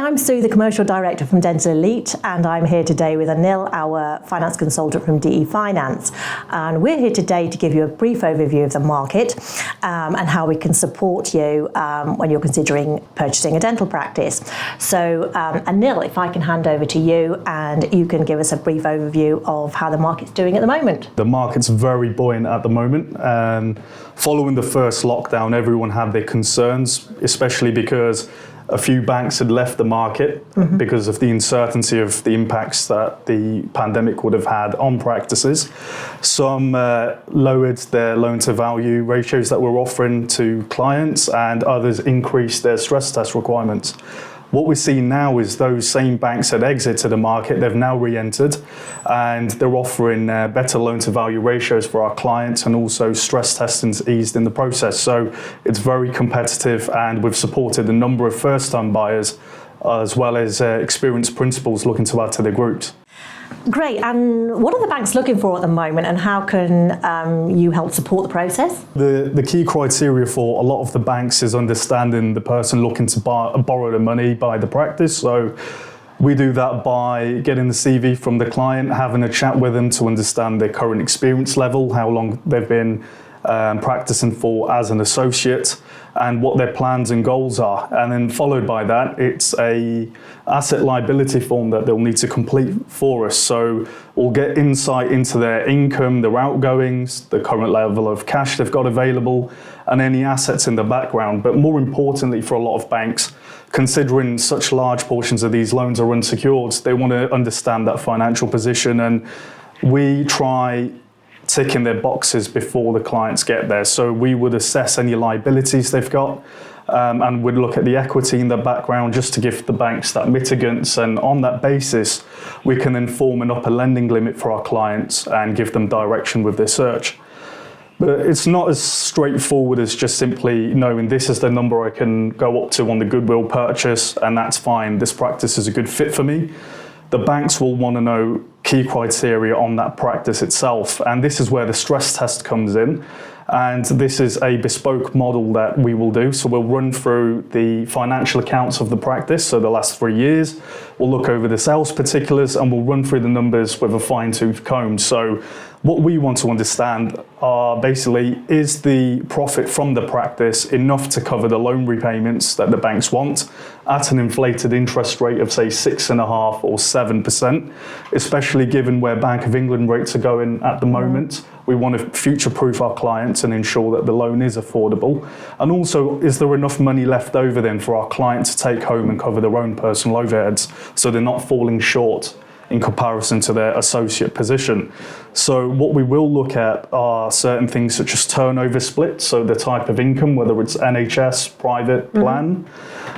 I'm Sue, the Commercial Director from Dental Elite, and I'm here today with Anil, our Finance Consultant from DE Finance. And we're here today to give you a brief overview of the market and how we can support you when you're considering purchasing a dental practice. So Anil, if I can hand over to you and you can give us a brief overview of how the market's doing at the moment. The market's very buoyant at the moment. Following the first lockdown, everyone had their concerns, especially because a few banks had left the market because of the uncertainty of the impacts that the pandemic would have had on practices. Some lowered their loan-to-value ratios that we're offering to clients, and others increased their stress test requirements. What we're seeing now is those same banks that exited the market, they've now re-entered, and they're offering better loan-to-value ratios for our clients, and also stress testing's eased in the process. So it's very competitive, and we've supported a number of first-time buyers as well as experienced principals looking to add to their groups. Great, and what are the banks looking for at the moment, and how can you help support the process? The key criteria for a lot of the banks is understanding the person looking to borrow the money by the practice. So we do that by getting the CV from the client, having a chat with them to understand their current experience level, how long they've been practicing for as an associate, and what their plans and goals are. And then followed by that, it's a asset liability form that they'll need to complete for us. So we'll get insight into their income, their outgoings, the current level of cash they've got available, and any assets in the background. But more importantly for a lot of banks, considering such large portions of these loans are unsecured, they want to understand that financial position, and we try ticking their boxes before the clients get there. So we would assess any liabilities they've got, and we'd look at the equity in the background just to give the banks that mitigants, and on that basis we can then form an upper lending limit for our clients and give them direction with their search. But it's not as straightforward as just simply knowing this is the number I can go up to on the goodwill purchase and that's fine, this practice is a good fit for me. The banks will want to know key criteria on that practice itself, and this is where the stress test comes in. And this is a bespoke model that we will do. So we'll run through the financial accounts of the practice, so the last 3 years. We'll look over the sales particulars, and we'll run through the numbers with a fine-tooth comb. So what we want to understand are basically, is the profit from the practice enough to cover the loan repayments that the banks want at an inflated interest rate of say 6.5% or 7%, especially given where Bank of England rates are going at the moment. We want to future-proof our clients and ensure that the loan is affordable. And also, is there enough money left over then for our client to take home and cover their own personal overheads, so they're not falling short in comparison to their associate position. So what we will look at are certain things such as turnover split, so the type of income, whether it's NHS, private plan.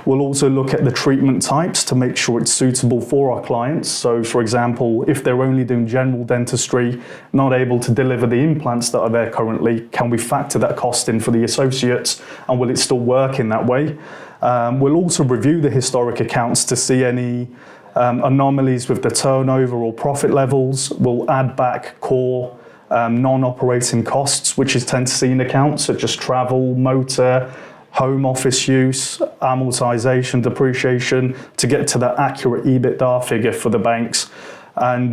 We'll also look at the treatment types to make sure it's suitable for our clients. So for example, if they're only doing general dentistry, not able to deliver the implants that are there currently, can we factor that cost in for the associates, and will it still work in that way? We'll also review the historic accounts to see any anomalies with the turnover or profit levels. We'll add back core non-operating costs, which is tend to see in accounts such as travel, motor, home office use, amortization, depreciation, to get to that accurate EBITDA figure for the banks. And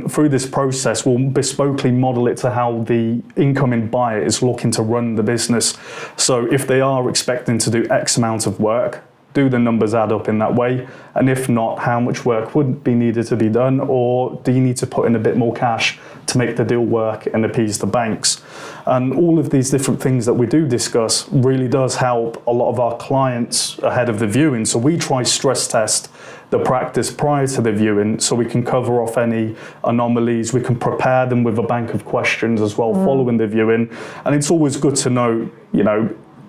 through this process, we'll bespokely model it to how the incoming buyer is looking to run the business. So if they are expecting to do X amount of work, do the numbers add up in that way? And if not, how much work would be needed to be done? Or do you need to put in a bit more cash to make the deal work and appease the banks? And all of these different things that we do discuss really does help a lot of our clients ahead of the viewing. So we try stress test the practice prior to the viewing, so we can cover off any anomalies. We can prepare them with a bank of questions as well following the viewing. And it's always good to know,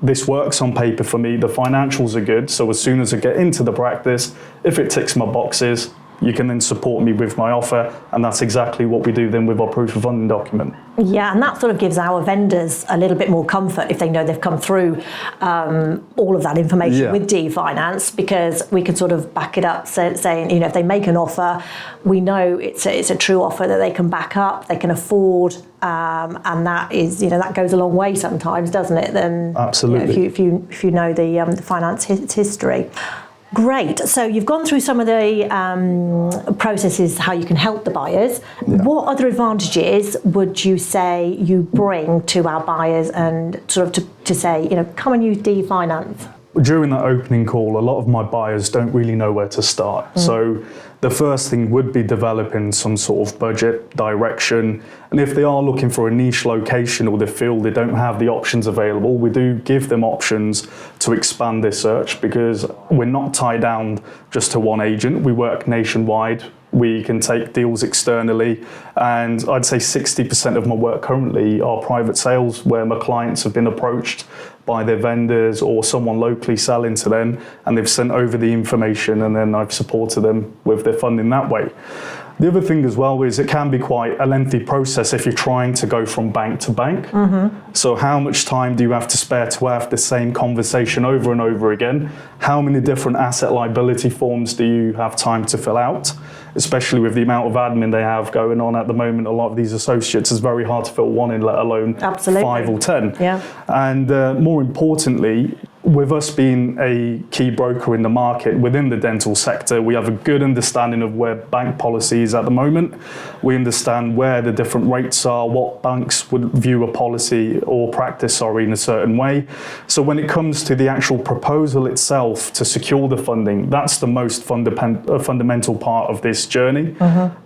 this works on paper for me, the financials are good, so as soon as I get into the practice, if it ticks my boxes, you can then support me with my offer, and that's exactly what we do then with our proof of funding document. Yeah, and that sort of gives our vendors a little bit more comfort if they know they've come through all of that information with DE Finance, because we can sort of back it up, saying, if they make an offer, we know it's a true offer that they can back up, they can afford, and that is, that goes a long way sometimes, doesn't it? Then absolutely, if you know the finance history. Great. So you've gone through some of the processes, how you can help the buyers. Yeah. What other advantages would you say you bring to our buyers and sort of to say, come and use DE Finance? During that opening call, a lot of my buyers don't really know where to start. So the first thing would be developing some sort of budget, direction. And if they are looking for a niche location or they feel they don't have the options available, we do give them options to expand their search, because we're not tied down just to one agent. We work nationwide. We can take deals externally, and I'd say 60% of my work currently are private sales, where my clients have been approached by their vendors or someone locally selling to them, and they've sent over the information, and then I've supported them with their funding that way. The other thing as well is it can be quite a lengthy process if you're trying to go from bank to bank. So how much time do you have to spare to have the same conversation over and over again? How many different asset liability forms do you have time to fill out? Especially with the amount of admin they have going on at the moment, a lot of these associates, it's very hard to fill one in, let alone 5 or 10. Yeah. And more importantly, with us being a key broker in the market within the dental sector, we have a good understanding of where bank policy is at the moment. We understand where the different rates are, what banks would view a policy or practice, in a certain way. So when it comes to the actual proposal itself to secure the funding, that's the most fundamental part of this journey.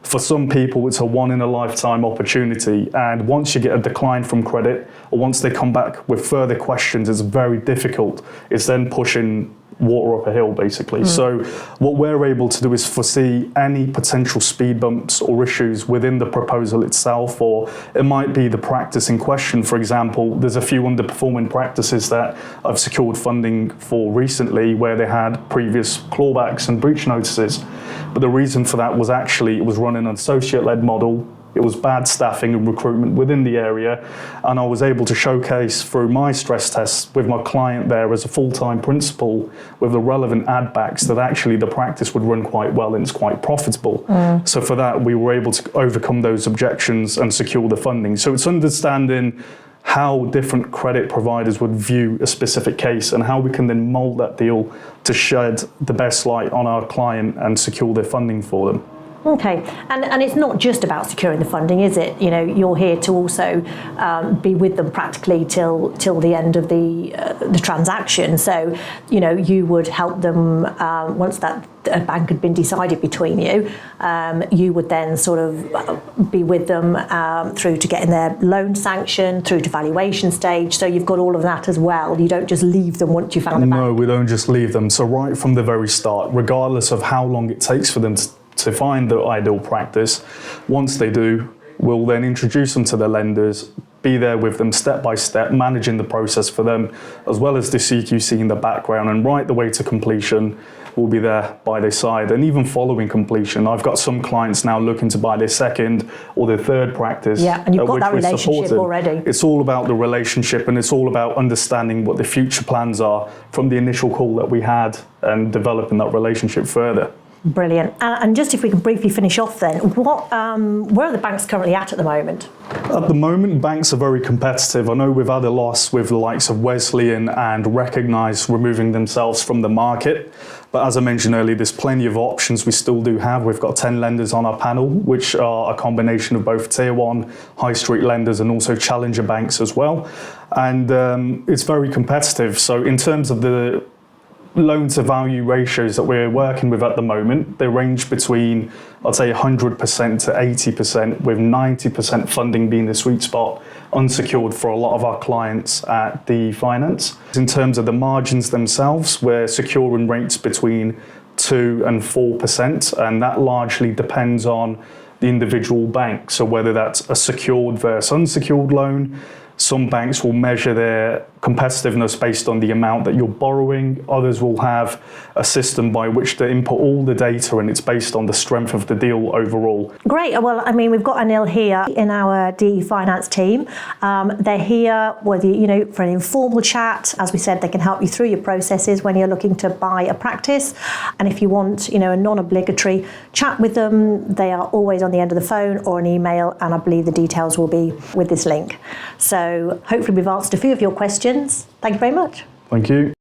For some people, it's a one-in-a-lifetime opportunity. And once you get a decline from credit, or once they come back with further questions, it's very difficult. It's then pushing water up a hill, basically. So what we're able to do is foresee any potential speed bumps or issues within the proposal itself, or it might be the practice in question. For example, there's a few underperforming practices that I've secured funding for recently where they had previous clawbacks and breach notices. But the reason for that was actually it was running an associate-led model. It was bad staffing and recruitment within the area, and I was able to showcase through my stress tests with my client there as a full-time principal with the relevant add backs that actually the practice would run quite well and it's quite profitable. So for that, we were able to overcome those objections and secure the funding. So it's understanding how different credit providers would view a specific case and how we can then mold that deal to shed the best light on our client and secure their funding for them. Okay, and it's not just about securing the funding, is it? You're here to also be with them practically till the end of the transaction. So, you would help them once that bank had been decided between you. You would then sort of be with them through to getting their loan sanctioned, through to valuation stage. So you've got all of that as well. You don't just leave them once you found a bank. No, we don't just leave them. So right from the very start, regardless of how long it takes for them to find the ideal practice, once they do, we'll then introduce them to the lenders, be there with them step by step, managing the process for them, as well as the CQC in the background, and right the way to completion, we'll be there by their side. And even following completion, I've got some clients now looking to buy their second or their third practice. Yeah, and you've got that relationship already. It's all about the relationship, and it's all about understanding what the future plans are from the initial call that we had and developing that relationship further. Brilliant. And just if we can briefly finish off then, where are the banks currently at the moment? At the moment, banks are very competitive. I know we've had a loss with the likes of Wesleyan and Recognise removing themselves from the market. But as I mentioned earlier, there's plenty of options we still do have. We've got 10 lenders on our panel, which are a combination of both Tier 1, high street lenders and also challenger banks as well. And it's very competitive. So in terms of the loan to value ratios that we're working with at the moment, they range between, I'd say, 100% to 80%, with 90% funding being the sweet spot, unsecured for a lot of our clients at DE Finance. In terms of the margins themselves, we're securing rates between 2 and 4%, and that largely depends on the individual bank. So whether that's a secured versus unsecured loan, some banks will measure their competitiveness based on the amount that you're borrowing. Others will have a system by which they input all the data, and it's based on the strength of the deal overall. Great. Well, I mean, we've got Anil here in our DE Finance team. They're here whether for an informal chat. As we said, they can help you through your processes when you're looking to buy a practice. And if you want, a non-obligatory chat with them, they are always on the end of the phone or an email, and I believe the details will be with this link. So hopefully we've answered a few of your questions. Thank you very much. Thank you.